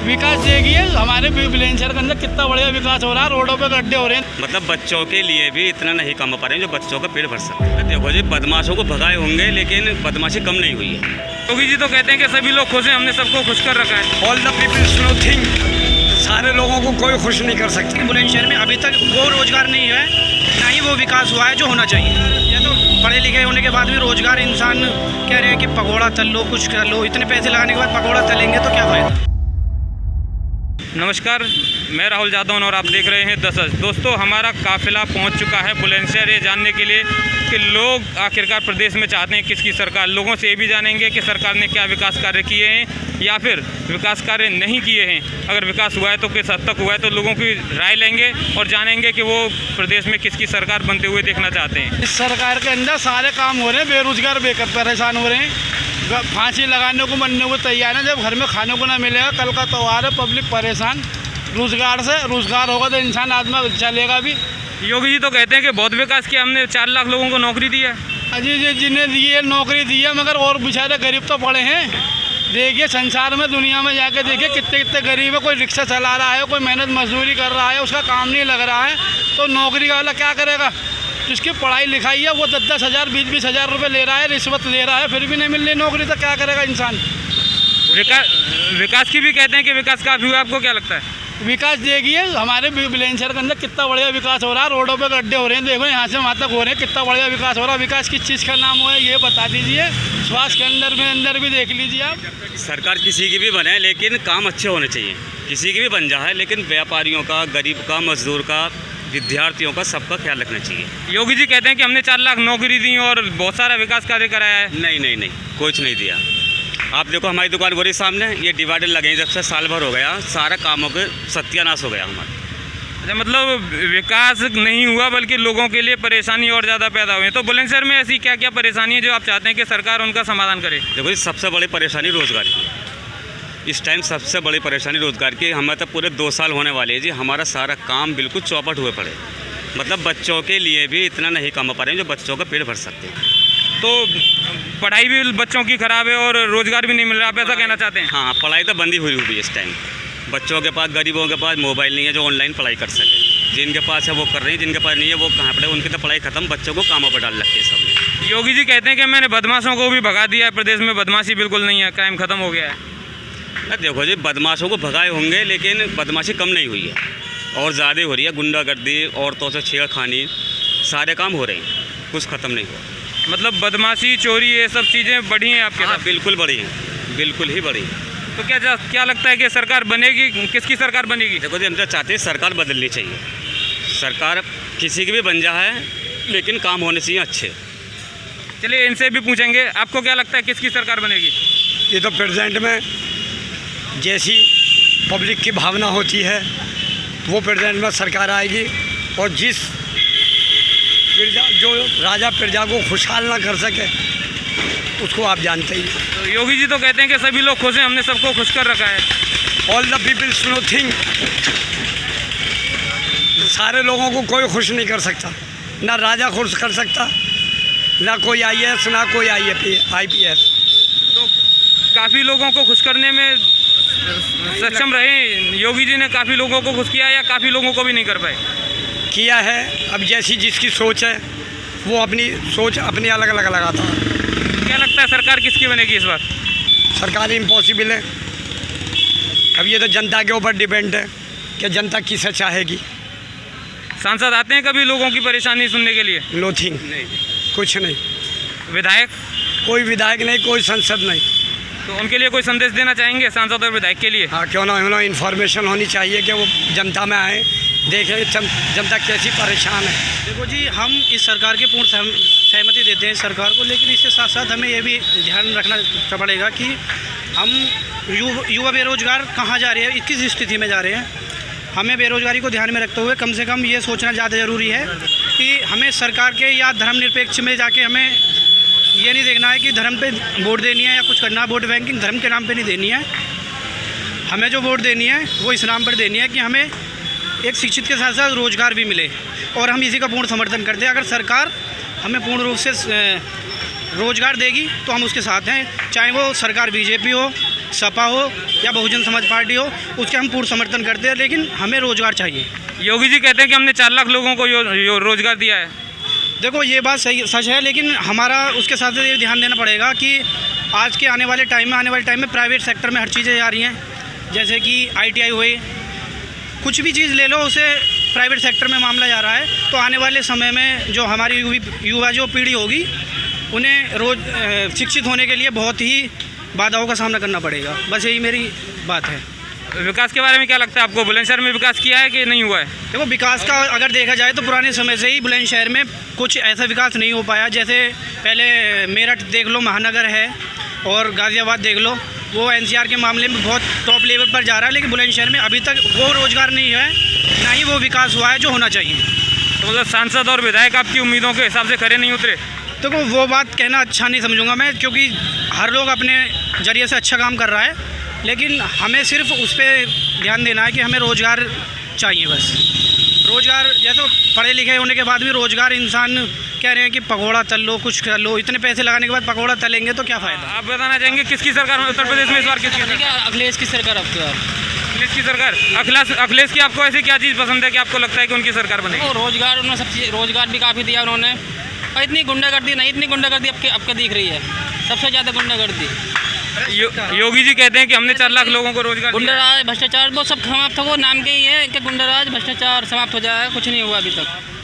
विकास देखिए हमारे बुलंदशहर के अंदर कितना बढ़िया विकास हो रहा है, रोडों पे गड्ढे हो रहे हैं। मतलब बच्चों के लिए भी इतना नहीं कम पा रहे हैं जो बच्चों का पेट भर सकते। देखो जी, बदमाशों को भगाए होंगे लेकिन बदमाशी कम नहीं हुई है। योगी जी तो कहते हैं कि सभी लोग खुश हैं, हमने सबको खुश कर रखा है। ऑल द पीपल्स नथिंग, सारे लोगों को कोई खुश नहीं कर सकते। बुलंदशहर में अभी तक वो रोजगार नहीं है, ना ही वो विकास हुआ है जो होना चाहिए। ये तो पढ़े लिखे होने के बाद भी रोजगार, इंसान कह रहे हैं कि पकौड़ा तल लो, कुछ कर लो, इतने पैसे लगाने के बाद पकौड़ा तलेंगे तो क्या फायदा। नमस्कार, मैं राहुल जादव और आप देख रहे हैं 10 दोस्तों, हमारा काफिला पहुंच चुका है बुलंदशहर ये जानने के लिए कि लोग आखिरकार प्रदेश में चाहते हैं किसकी सरकार। लोगों से ये भी जानेंगे कि सरकार ने क्या विकास कार्य किए हैं या फिर विकास कार्य नहीं किए हैं। अगर विकास हुआ है तो किस हद तक हुआ है, तो लोगों की राय लेंगे और जानेंगे कि वो प्रदेश में किसकी सरकार बनते हुए देखना चाहते हैं। इस सरकार के अंदर सारे काम हो रहे हैं, बेरोजगार बेकार परेशान हो रहे हैं, फांसी लगाने को मरने को तैयार है। जब घर में खाने को ना मिलेगा, कल का त्योहार है, पब्लिक परेशान। रोजगार से रोजगार होगा तो इंसान आदमी चलेगा भी। योगी जी तो कहते हैं कि बहुत विकास किया, हमने 4 लाख लोगों को नौकरी दी है। अजी जी जिन्हें दी है नौकरी दी है, मगर और बेचारे गरीब तो पड़े हैं। देखिए संसार में, दुनिया में जाके देखिए कितने कितने गरीब है। कोई रिक्शा चला रहा है, कोई मेहनत मजदूरी कर रहा है, उसका काम नहीं लग रहा है, तो नौकरी वाला क्या करेगा। जिसकी पढ़ाई लिखाई है वो 10-10 हज़ार 20-20 हज़ार रुपये ले रहा है, रिश्वत ले रहा है, फिर भी नहीं मिल रही नौकरी, तो क्या करेगा इंसान। विकास की भी कहते हैं कि विकास काफ़ी हुआ, आपको क्या लगता है? विकास देखिए हमारे बुलंदशहर के अंदर कितना बढ़िया विकास हो रहा है, रोडों पे गड्ढे हो रहे हैं, देखो यहाँ से वहाँ तक हो रहे हैं, कितना बढ़िया विकास हो रहा है। विकास किस चीज़ का नाम है ये बता दीजिए। स्वास्थ्य के अंदर भी देख लीजिए आप। सरकार किसी की भी बने लेकिन काम अच्छे होने चाहिए। किसी की भी बन जाए लेकिन व्यापारियों का, गरीब का, मजदूर का, विद्यार्थियों का, सबका ख्याल रखना चाहिए। योगी जी कहते हैं कि हमने 4 लाख नौकरी दी और बहुत सारा विकास कार्य कराया है। नहीं, कुछ नहीं दिया। आप देखो हमारी दुकान बोरी सामने, ये डिवाइडर लगे हैं, जब से साल भर हो गया, सारा कामों के सत्यानाश हो गया हमारा। अच्छा, मतलब विकास नहीं हुआ बल्कि लोगों के लिए परेशानी और ज़्यादा पैदा हुई है। तो बुलंदशहर में ऐसी क्या क्या परेशानी है जो आप चाहते हैं कि सरकार उनका समाधान करे? देखो जी, सबसे बड़ी परेशानी रोज़गार की है। इस टाइम सबसे बड़ी परेशानी रोज़गार की। हमें तो पूरे 2 साल होने वाले हैं जी, हमारा सारा काम बिल्कुल चौपट हुए पड़े। मतलब बच्चों के लिए भी इतना नहीं कमा पा रहे हैं जो बच्चों का पेट भर सकते हैं। तो पढ़ाई भी बच्चों की ख़राब है और रोज़गार भी नहीं मिल रहा, आप ऐसा कहना चाहते हैं? हाँ, पढ़ाई तो बंद ही हुई है इस टाइम। बच्चों के पास, गरीबों के पास मोबाइल नहीं है जो ऑनलाइन पढ़ाई कर सके। जिनके पास है वो कर रहे हैं, जिनके पास नहीं है वो कहाँ पढ़े, उनकी तो पढ़ाई खत्म, बच्चों को कामों पर डाल रखते हैं सबने। योगी जी कहते हैं कि मैंने बदमाशों को भी भगा दिया है, प्रदेश में बदमाशी बिल्कुल नहीं है, क्राइम ख़त्म हो गया है। देखो जी, बदमाशों को भगाए होंगे लेकिन बदमाशी कम नहीं हुई है और ज़्यादा हो रही है। गुंडागर्दी, औरतों से छेड़खानी, सारे काम हो रहे हैं, कुछ ख़त्म नहीं हुआ। मतलब बदमाशी, चोरी, ये सब चीज़ें बढ़ी हैं आपके साथ? बिल्कुल बढ़ी हैं, बिल्कुल ही बढ़ी हैं। तो क्या लगता है कि सरकार बनेगी, किसकी सरकार बनेगी? देखो जी, हम तो चाहते हैं सरकार बदलनी चाहिए। सरकार किसी की भी बन जाए लेकिन काम होने चाहिए अच्छे। चलिए इनसे भी पूछेंगे, आपको क्या लगता है किसकी सरकार बनेगी? ये तो प्रेजेंट में जैसी पब्लिक की भावना होती है वो प्रेजेंट में सरकार आएगी, और जिस जो राजा प्रजा को खुशहाल ना कर सके उसको आप जानते ही। तो योगी जी तो कहते हैं कि सभी लोग खुश हैं, हमने सबको खुश कर रखा है। ऑल द पीपल्स नथिंग, सारे लोगों को कोई खुश नहीं कर सकता। ना राजा खुश कर सकता, ना कोई IAS, ना कोई IPS। तो काफ़ी लोगों को खुश करने में सक्षम रहे योगी जी ने, काफ़ी लोगों को खुश किया या काफ़ी लोगों को भी नहीं कर पाए? किया है। अब जैसी जिसकी सोच है वो अपनी सोच अपनी अलग अलग लगाता है। क्या लगता है सरकार किसकी बनेगी इस बार? सरकार इम्पॉसिबल है। अब ये तो जनता के ऊपर डिपेंड है कि जनता किसे चाहेगी। सांसद आते हैं कभी लोगों की परेशानी सुनने के लिए? नथिंग, कुछ नहीं। विधायक? कोई विधायक नहीं, कोई संसद नहीं। तो उनके लिए कोई संदेश देना चाहेंगे सांसद और विधायक के लिए? हाँ, क्यों ना इन्फॉर्मेशन होनी चाहिए कि वो जनता में आए, देखें जनता कैसी परेशान है। देखो जी, हम इस सरकार के पूर्ण सहमति देते हैं सरकार को, लेकिन इसके साथ साथ हमें ये भी ध्यान रखना पड़ेगा कि हम युवा बेरोजगार कहाँ जा रहे हैं, किस स्थिति में जा रहे हैं। हमें बेरोजगारी को ध्यान में रखते हुए कम से कम ये सोचना ज़्यादा ज़रूरी है कि हमें सरकार के या धर्मनिरपेक्ष में जाके हमें ये नहीं देखना है कि धर्म पे वोट देनी है या कुछ करना है। वोट बैंकिंग धर्म के नाम पे नहीं देनी है। हमें जो वोट देनी है वो इस नाम पर देनी है कि हमें एक शिक्षित के साथ साथ रोज़गार भी मिले, और हम इसी का पूर्ण समर्थन करते हैं। अगर सरकार हमें पूर्ण रूप से रोज़गार देगी तो हम उसके साथ हैं, चाहे वो सरकार बीजेपी हो, सपा हो या बहुजन समाज पार्टी हो, उसके हम पूर्ण समर्थन करते हैं, लेकिन हमें रोज़गार चाहिए। योगी जी कहते हैं कि हमने 4 लाख लोगों को रोजगार दिया है। देखो ये बात सही सच है, लेकिन हमारा उसके साथ ये ध्यान देना पड़ेगा कि आज के आने वाले टाइम में प्राइवेट सेक्टर में हर चीज़ें जा रही हैं, जैसे कि ITI हुई, कुछ भी चीज़ ले लो उसे प्राइवेट सेक्टर में मामला जा रहा है। तो आने वाले समय में जो हमारी युवा जो पीढ़ी होगी उन्हें रोज़ शिक्षित होने के लिए बहुत ही बाधाओं का सामना करना पड़ेगा। बस यही मेरी बात है। विकास के बारे में क्या लगता है आपको? बुलंदशहर में विकास किया है कि नहीं हुआ है? देखो विकास का अगर देखा जाए तो पुराने समय से ही बुलंदशहर में कुछ ऐसा विकास नहीं हो पाया। जैसे पहले मेरठ देख लो, महानगर है, और गाज़ियाबाद देख लो, वो NCR के मामले में बहुत टॉप लेवल पर जा रहा है, लेकिन बुलंदशहर में अभी तक वो रोज़गार नहीं है, ना ही वो विकास हुआ है जो होना चाहिए। तो मतलब सांसद और विधायक आपकी उम्मीदों के हिसाब से खरे नहीं उतरे? देखो वो बात कहना अच्छा नहीं समझूंगा मैं, क्योंकि हर लोग अपने ज़रिए से अच्छा काम कर रहा है, लेकिन हमें सिर्फ उस पर ध्यान देना है कि हमें रोज़गार चाहिए। बस रोज़गार, जैसे पढ़े लिखे होने के बाद भी रोज़गार, इंसान कह रहे हैं कि पकौड़ा तल लो, कुछ कर लो, इतने पैसे लगाने के बाद पकौड़ा तलेंगे तो क्या फ़ायदा। आप बताना चाहेंगे किसकी सरकार में उत्तर प्रदेश में इस बार किसकी? अखिलेश की सरकार अब तो अखिलेश की सरकार। अखिलेश की आपको ऐसी क्या चीज़ पसंद है कि आपको लगता है कि उनकी सरकार बनेगी? रोज़गार, उन्होंने सब चीज़ रोज़गार भी काफ़ी दिया उन्होंने, और इतनी गुंडागर्दी नहीं, इतनी गुंडागर्दी अब दिख रही है, सबसे ज़्यादा गुंडागर्दी। योगी जी कहते हैं कि हमने 4 लाख लोगों को रोजगार दिया। गुंडाराज, भ्रष्टाचार वो सब समाप्त हो, नाम के ही है कि गुंडाराज भ्रष्टाचार समाप्त हो जाएगा, कुछ नहीं हुआ अभी तक।